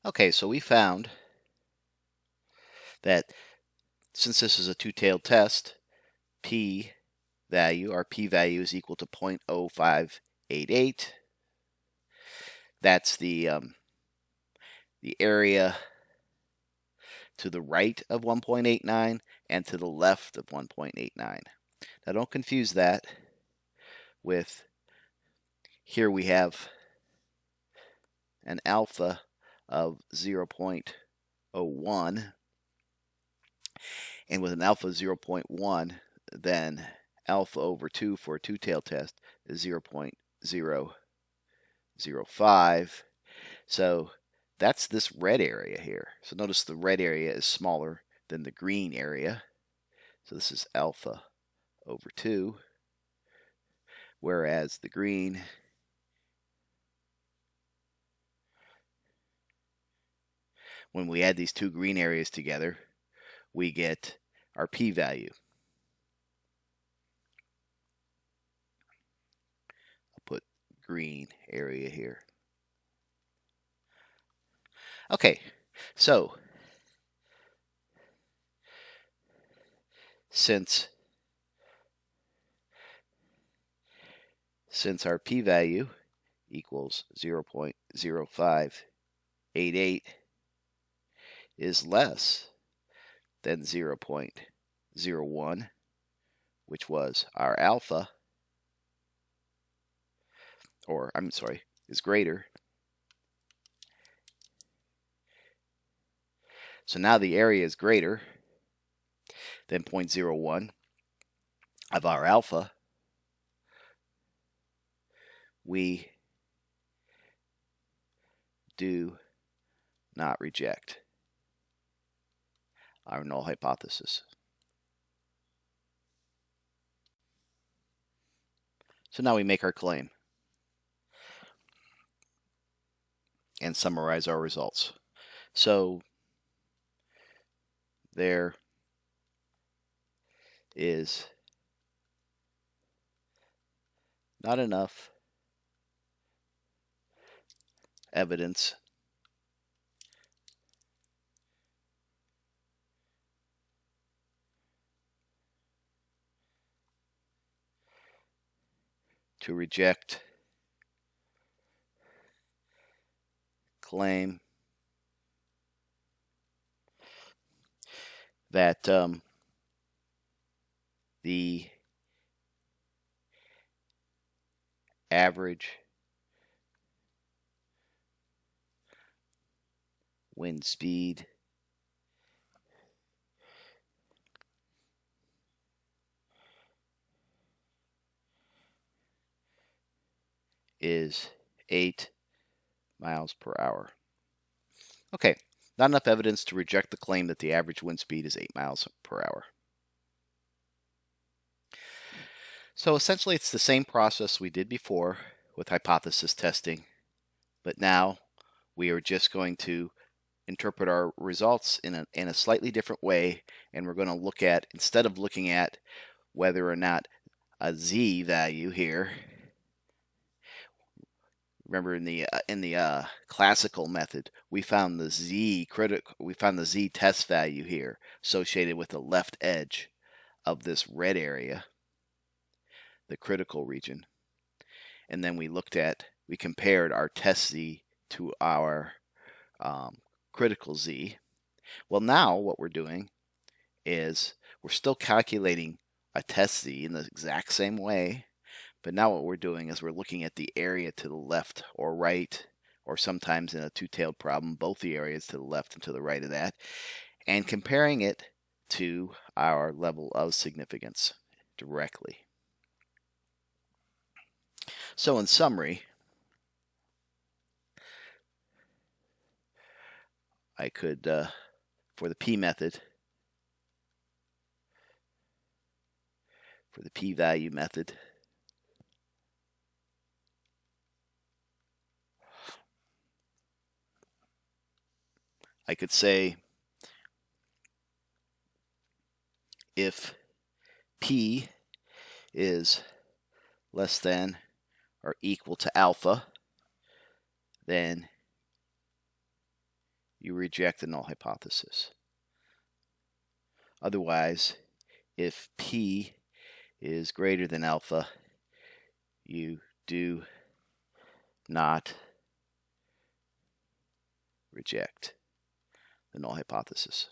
Okay, so we found that since this is a two-tailed test, p value, our p-value is equal to 0.0588. That's the area to the right of 1.89 and to the left of 1.89. Now don't confuse that with, here we have an alpha of 0.01, and with an alpha of 0.1, then alpha over 2 for a two-tailed test is 0.005. So that's this red area here. So notice the red area is smaller than the green area. So this is alpha over 2, whereas the green when we add these two green areas together, we get our p-value. I'll put green area here. Okay, so since our p-value equals 0.0588 is less than 0.01, which was our alpha, or I'm sorry, is greater. So now the area is greater than 0.01 of our alpha. We do not reject our null hypothesis. So now we make our claim and summarize our results. So there is not enough evidence to reject claim that the average wind speed is 8 miles per hour. Okay, not enough evidence to reject the claim that the average wind speed is 8 miles per hour. So essentially it's the same process we did before with hypothesis testing, but now we are just going to interpret our results in a slightly different way, and we're going to look at, instead of looking at whether or not a z value here, remember in the classical method we found the z test value here associated with the left edge of this red area, the critical region, and then we compared our test z to our critical z. Well, now what we're doing is we're still calculating a test z in the exact same way, but now what we're doing is we're looking at the area to the left or right, or sometimes in a two-tailed problem, both the areas to the left and to the right of that, and comparing it to our level of significance directly. So in summary, I could, for the p-value method, I could say if p is less than or equal to alpha, then you reject the null hypothesis. Otherwise, if P is greater than alpha, you do not reject the null hypothesis.